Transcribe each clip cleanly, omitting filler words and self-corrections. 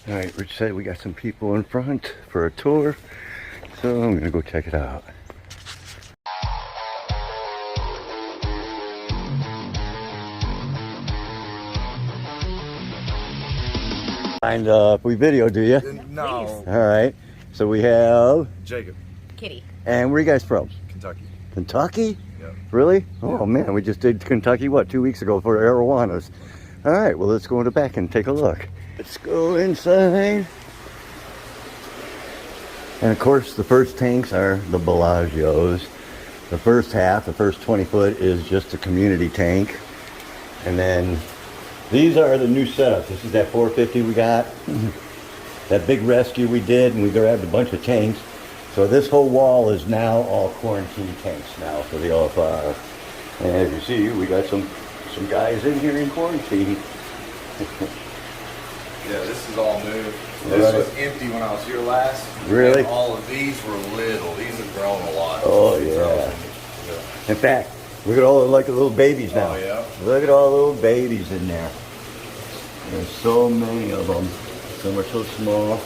All right, Rich said we got some people in front for a tour, so I'm gonna go check it out. And we video, do you? No. All right. So we have Jacob. Kitty. And where are you guys from? Kentucky. Kentucky? Yeah. Really? Yeah. Oh man, we just did Kentucky, what, 2 weeks ago for arowanas. All right, well, let's go in the back and take a look. Let's go inside. And of course, the first tanks are the Bellagios. The first half, the first 20 foot is just a community tank. And then these are the new setups. This is that 450 we got. That big rescue we did, and we grabbed a bunch of tanks. So this whole wall is now all quarantine tanks now for the OFR. And as you see, we got some guys in here in quarantine. Yeah, this is all new. This was empty when I was here last. Really? And all of these were little. These have grown a lot. Oh yeah. In fact, look at all the like little babies now. Oh yeah. Look at all the little babies in there. There's so many of them. Some are so small.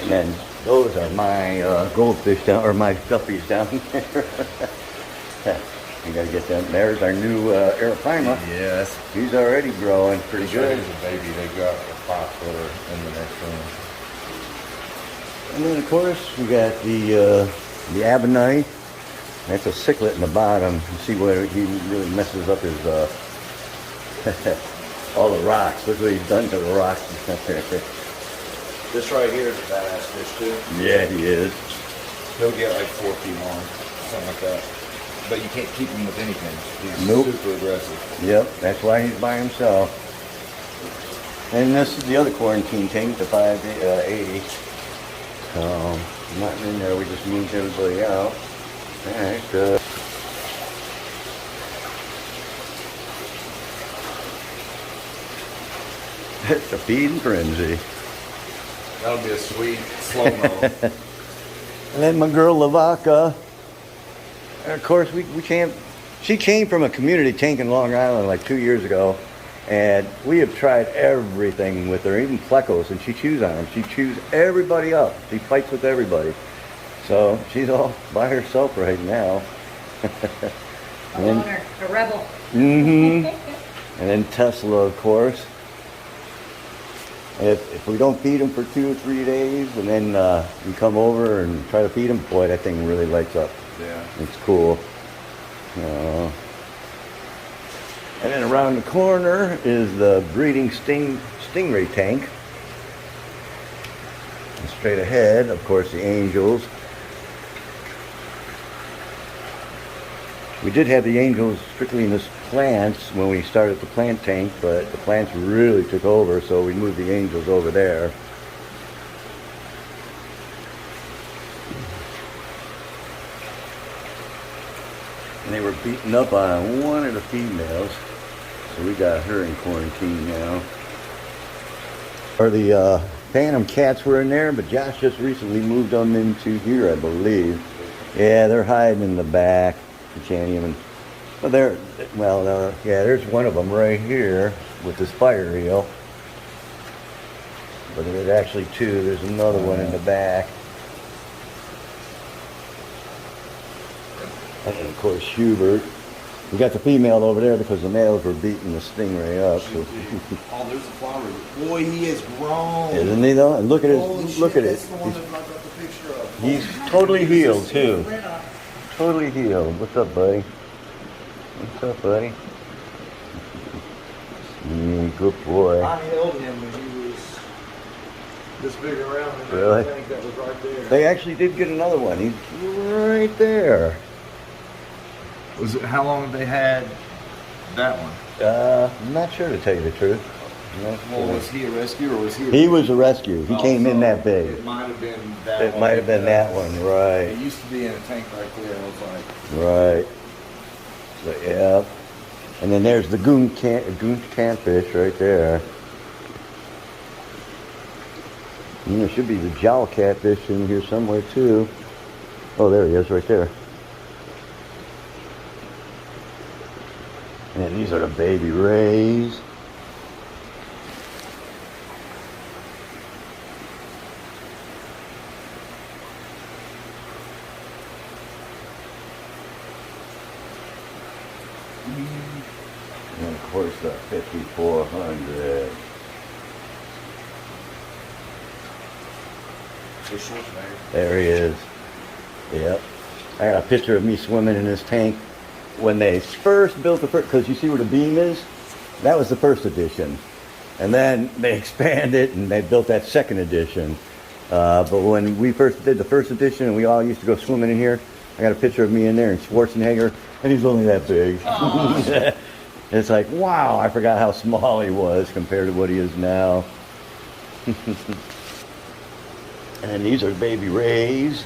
And then those are my goldfish down, or my guppies down there. You gotta get them. There's our new arapaima. Yes. He's already growing pretty good. Here's a baby. They got a 5-footer in the next room. And then of course we got the abonite. That's a cichlid in the bottom. You see where he really messes up his all the rocks. Look what he's done to the rocks. This right here is a badass fish too. Yeah, he is. He'll get like 4 feet long, something like that. But you can't keep him with anything. He's Nope. super aggressive. Yep, that's why he's by himself. And this is the other quarantine tank, the 580. Nothing in there, we just moved everybody out. Alright, it's a feeding frenzy. That'll be a sweet slow-mo. And then my girl Lavaca. And of course, we can't. She came from a community tank in Long Island like 2 years ago, and we have tried everything with her, even plecos, and she chews on them. She chews everybody up. She fights with everybody. So she's all by herself right now. A loner, a rebel. Mm-hmm. And then Tesla, of course. If we don't feed them for 2 or 3 days, and then we come over and try to feed them, boy, that thing really lights up. Yeah. It's cool. And then around the corner is the breeding stingray tank. And straight ahead, of course, the angels. We did have the angels strictly in the plants when we started the plant tank, but the plants really took over, so we moved the angels over there. And they were beating up on one of the females, so we got her in quarantine now. Or the phantom cats were in there, but Josh just recently moved them into here, I believe. Yeah, they're hiding in the back. You can't even. Well, yeah, there's one of them right here with this fire eel. But there's actually 2. There's another one in the back. And then, of course, Hubert. We got the female over there because the males were beating the stingray up. So. Oh, there's a flower. Boy, he is grown. Isn't he though? And look at his, look at it. That's the one that I got the picture of. He's totally healed too. Totally healed. What's up, buddy? What's up, buddy? Good boy. I held him when he was this big around. Really? I think that was right there. They actually did get another one. He's right there. Was it, how long have they had that one? I'm not sure to tell you the truth. Well, was he a rescue or was he? He was a rescue. He came in that big. It might have been that. It might have been that one, right? It used to be in a tank right there. I was like, Right. So yeah. And then there's the goon catfish right there. And there should be the jowl catfish in here somewhere too. Oh, there he is, right there. And these are the baby rays. 5,400. There he is. Yep. I got a picture of me swimming in this tank when they first built the first, because you see where the beam is? That was the first edition. And then they expanded and they built that second edition. But when we first did the first edition and we all used to go swimming in here, I got a picture of me in there and Schwarzenegger, and he's only that big. It's like, wow, I forgot how small he was compared to what he is now. And these are baby rays.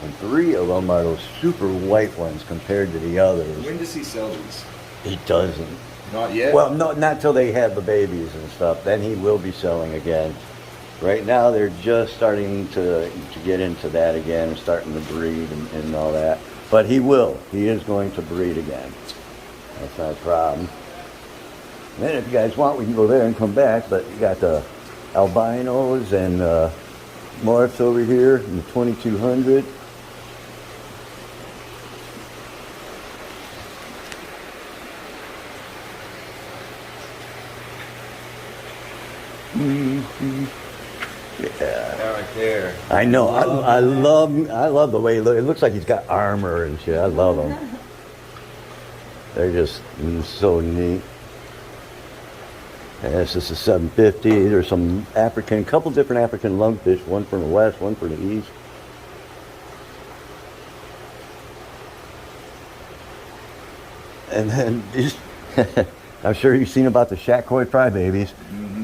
And 3 of them are those super white ones compared to the others. When does he sell these? He doesn't. Not yet? Well, no, not till they have the babies and stuff. Then he will be selling again. Right now, they're just starting to get into that again and starting to breed and all that. But he will. He is going to breed again. That's not a problem. And then if you guys want, we can go there and come back. But you got the albinos and morphs over here in the 2200. Yeah, right there. I know. I love the way he looks. It looks like he's got armor and shit. I love them. They're just so neat. And this is a 750. There's some African, couple different African lungfish. One from the west, one from the east. And then these, I'm sure you've seen about the Shackoi crybabies.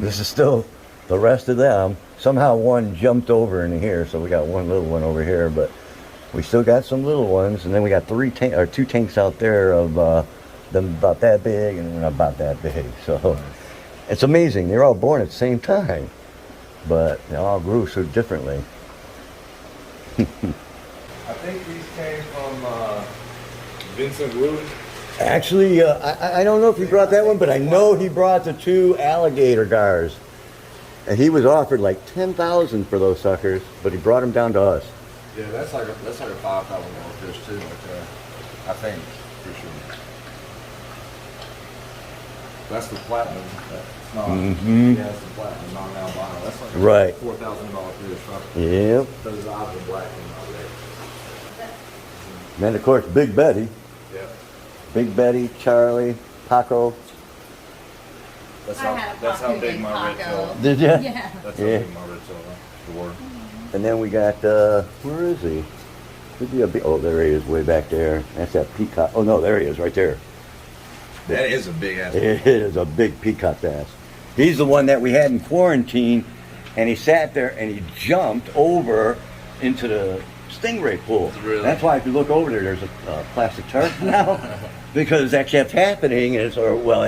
This is still the rest of them. Somehow one jumped over into here, so we got one little one over here, but we still got some little ones, and then we got 2 tanks out there of them about that big and about that big. So it's amazing. They're all born at the same time, but they all grew so differently. I think these came from Vincent Lewis. Actually, I don't know if he brought that one, but I know he brought the 2 alligator gars. And he was offered like $10,000 for those suckers, but he brought them down to us. Yeah, that's like a $5,000 fish too, like I think, for sure. That's the platinum. That's not. Yeah, that's the platinum, not an albino. That's like a Right. $4,000 fish, right? Yep. Because his eyes are black and not red. And then, of course, Big Betty. Yeah. Big Betty, Charlie, Paco. That's how big my red tail. Did you? Yeah. That's how Yeah. big my red tail is. And then we got, where is he? Could be a big, oh, there he is, way back there. That's that peacock. Oh, no, there he is, right there. That is a big ass. It is a big peacock bass. He's the one that we had in quarantine, and he sat there and he jumped over into the stingray pool. Really? That's why if you look over there, there's a plastic tarp now, because that kept happening. And it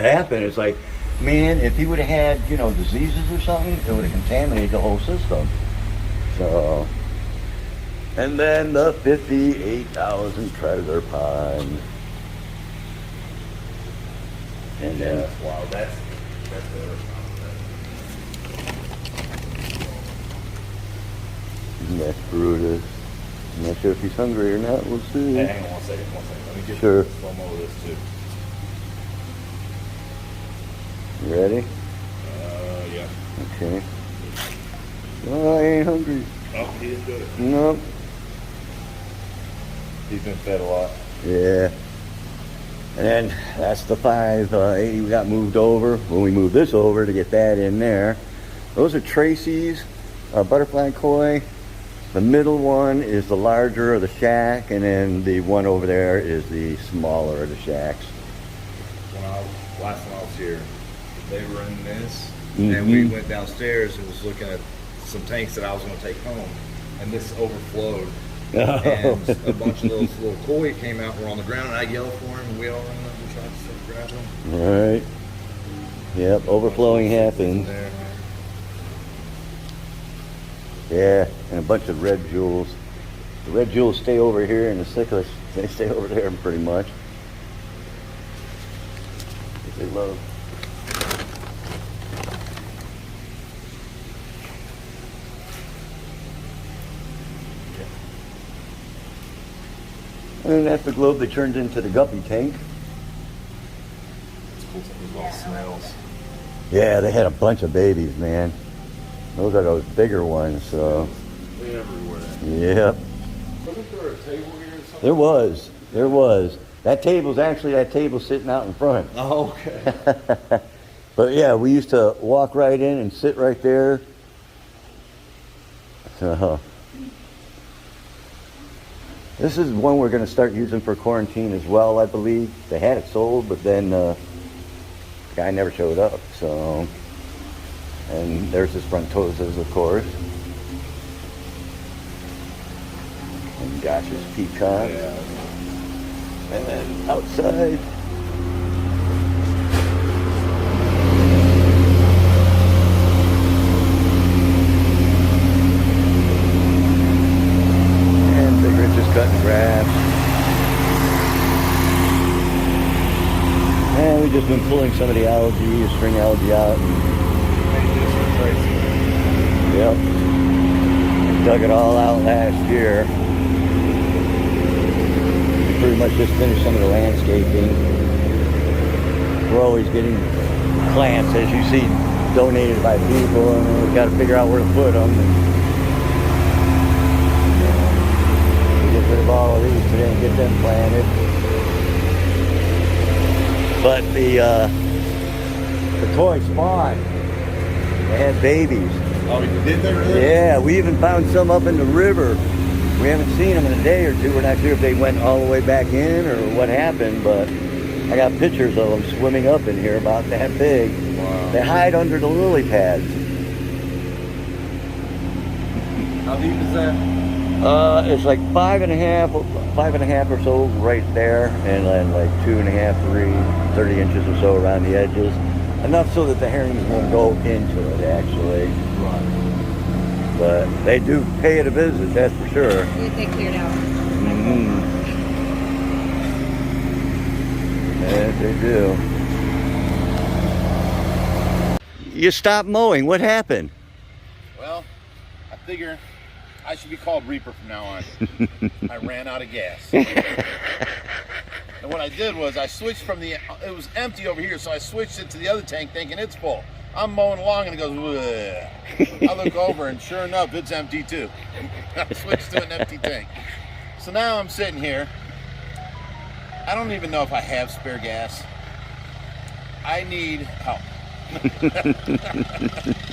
happened. It's like, man, if he would have had, diseases or something, it would have contaminated the whole system. So, and then the 58,000 treasure pond. And then, Wow, that's that's Brutus. I'm not sure if he's hungry or not. We'll see. Hey, hang on 1 second. Let me get Sure. slow mo of this too. You ready? Yeah. Okay. No, I ain't hungry. Oh, he is good. Nope. He's been fed a lot. Yeah. And then that's the 580 we got moved over. When we moved this over to get that in there. Those are Tracy's butterfly koi. The middle one is the larger of the shack, and then the one over there is the smaller of the shacks. Last time I was here, they were in this, and we went downstairs and was looking at some tanks that I was going to take home, and this overflowed. And a bunch of those little koi came out, were on the ground, and I yelled for him, and we all ran up and tried to grab them. Right. Yep, overflowing happens. There. Yeah, and a bunch of red jewels. The red jewels stay over here, and the cichlids, they stay over there pretty much. They love. And that's the globe they turned into the guppy tank. It's cool. Those little snails. Yeah, they had a bunch of babies, man. Those are those bigger ones, so. They're everywhere. Yep. Wasn't there a table here or something? There was. That table's sitting out in front. Oh, okay. But yeah, we used to walk right in and sit right there. So, this is one we're going to start using for quarantine as well, I believe. They had it sold, but then the guy never showed up. So, and there's his frontosas, of course. And Josh's peacock. Yeah. And then outside. And Bigrich is cutting grass. And we've just been pulling some of the algae, string algae out. Yep. Dug it all out last year. Pretty much just finished some of the landscaping. We're always getting plants, as you see, donated by people, and we've got to figure out where to put them. And, we get rid of all of these today and get them planted. But the toy spawn, they had babies. Oh, you did there really? Yeah, we even found some up in the river. We haven't seen them in a day or two. We're not sure if they went all the way back in or what happened, but I got pictures of them swimming up in here about that big. Wow. They hide under the lily pads. How deep is that? It's like 5.5 or so right there, and then like 2.5, 30 inches or so around the edges. Enough so that the herrings won't go into it, actually. Right. But they do pay it a visit, that's for sure. They cleared out. Mm-hmm. Yes, they do. You stopped mowing. What happened? Well, I figure I should be called Reaper from now on. I ran out of gas. And what I did was I switched from it was empty over here, so I switched it to the other tank thinking it's full. I'm mowing along and it goes, bleh. I look over and sure enough, it's empty too. I switched to an empty tank. So now I'm sitting here. I don't even know if I have spare gas. I need help.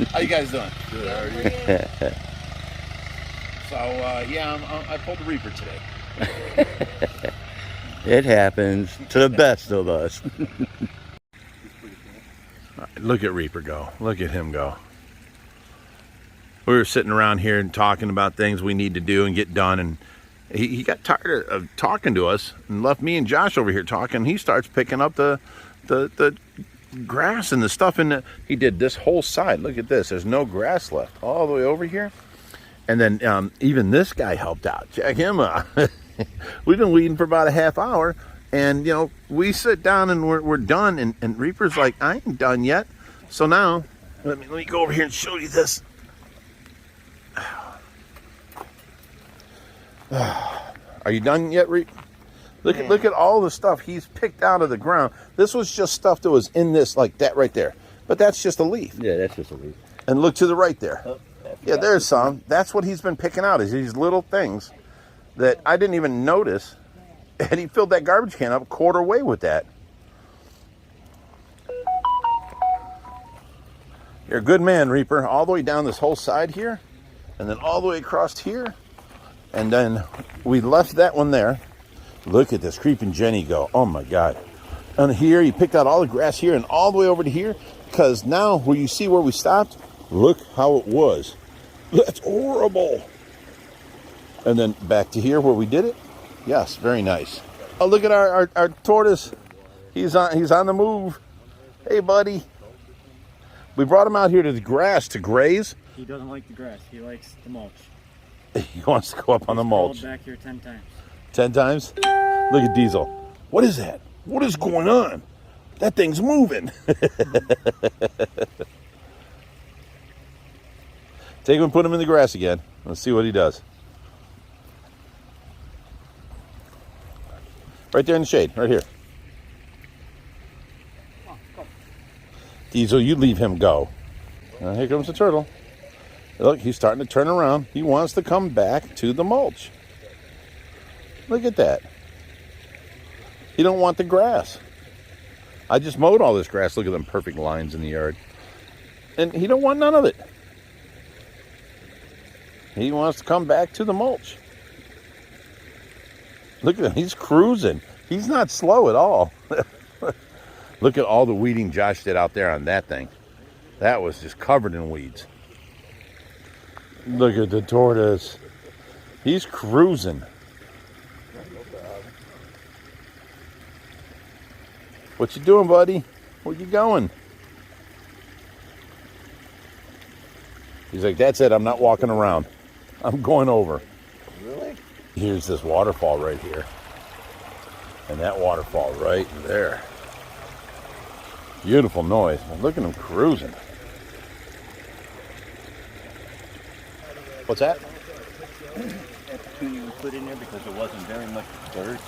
How you guys doing? Good, how are you? So yeah, I pulled the Reaper today. It happens to the best of us. Look at Reaper go. Look at him go. We were sitting around here and talking about things we need to do and get done, and he got tired of talking to us and left me and Josh over here talking. He starts picking up the grass and the stuff in the. He did this whole side. Look at this. There's no grass left all the way over here. And then even this guy helped out. Check him out. We've been weeding for about a half hour. And, you know, we sit down and we're done. And Reaper's like, I ain't done yet. So now, let me go over here and show you this. Are you done yet, Reaper? Look at all the stuff he's picked out of the ground. This was just stuff that was in this, like that right there. But that's just a leaf. Yeah, that's just a leaf. And look to the right there. Oh, yeah, there's some. That's what he's been picking out, is these little things that I didn't even notice. And he filled that garbage can up quarter way with that. You're a good man, Reaper. All the way down this whole side here. And then all the way across here. And then we left that one there. Look at this creeping Jenny go. Oh my God. And here, he picked out all the grass here and all the way over to here. Because now, where you see where we stopped, look how it was. That's horrible. And then back to here where we did it. Yes, very nice. Oh, look at our tortoise. He's on the move. Hey, buddy. We brought him out here to the grass to graze. He doesn't like the grass. He likes the mulch. He wants to go up on the mulch. Back here 10 times. 10 times? Look at Diesel. What is that? What is going on? That thing's moving. Take him and put him in the grass again. Let's see what he does. Right there in the shade, right here. Diesel, you leave him go. Here comes the turtle. Look, he's starting to turn around. He wants to come back to the mulch. Look at that. He don't want the grass. I just mowed all this grass. Look at them perfect lines in the yard. And he don't want none of it. He wants to come back to the mulch. Look at him. He's cruising. He's not slow at all. Look at all the weeding Josh did out there on that thing. That was just covered in weeds. Look at the tortoise. He's cruising. What you doing, buddy? Where you going? He's like, that's it. I'm not walking around. I'm going over. Really? Here's this waterfall right here. And that waterfall right there. Beautiful noise. Look at him cruising. What's that? That's too you put in there because there wasn't very much dirt.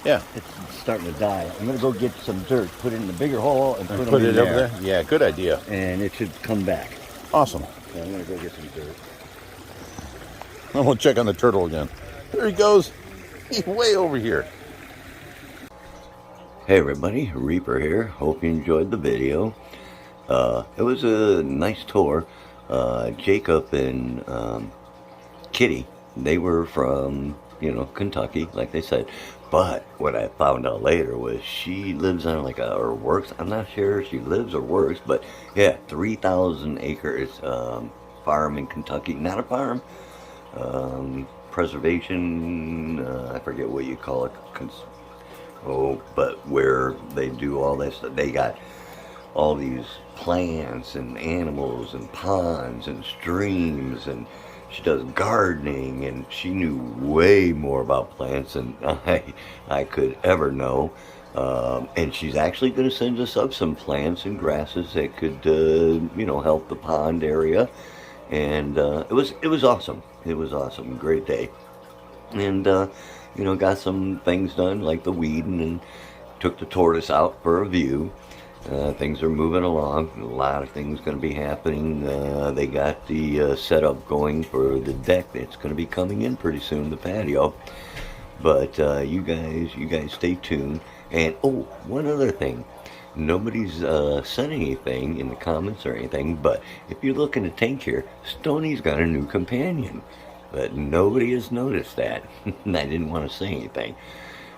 Yeah. It's starting to die. I'm gonna go get some dirt, put it in the bigger hole, and put Put it it in over there? Yeah, good idea. and it should come back. Awesome. So I'm gonna go get some dirt. I'm gonna check on the turtle again. There he goes. He's way over here. Hey everybody, Reaper here. Hope you enjoyed the video. It was a nice tour. Jacob and Kitty, they were from, Kentucky, like they said. But what I found out later was she lives on or works, I'm not sure if she lives or works, but yeah, 3,000 acres farm in Kentucky. Not a farm, preservation, I forget what you call it. But where they do all this, they got all these plants and animals and ponds and streams, and she does gardening, and she knew way more about plants than I could ever know. And she's actually going to send us up some plants and grasses that could, help the pond area. And it was awesome. It was awesome. Great day. And got some things done like the weeding, and took the tortoise out for a view. Things are moving along. A lot of things going to be happening. They got the setup going for the deck that's going to be coming in pretty soon, the patio. But you guys stay tuned. And one other thing. Nobody's said anything in the comments or anything, but if you look in the tank here, Stoney's got a new companion. But nobody has noticed that. And I didn't want to say anything.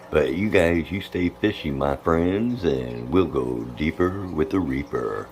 But you guys, you stay fishy, my friends, and we'll go deeper with the Reaper.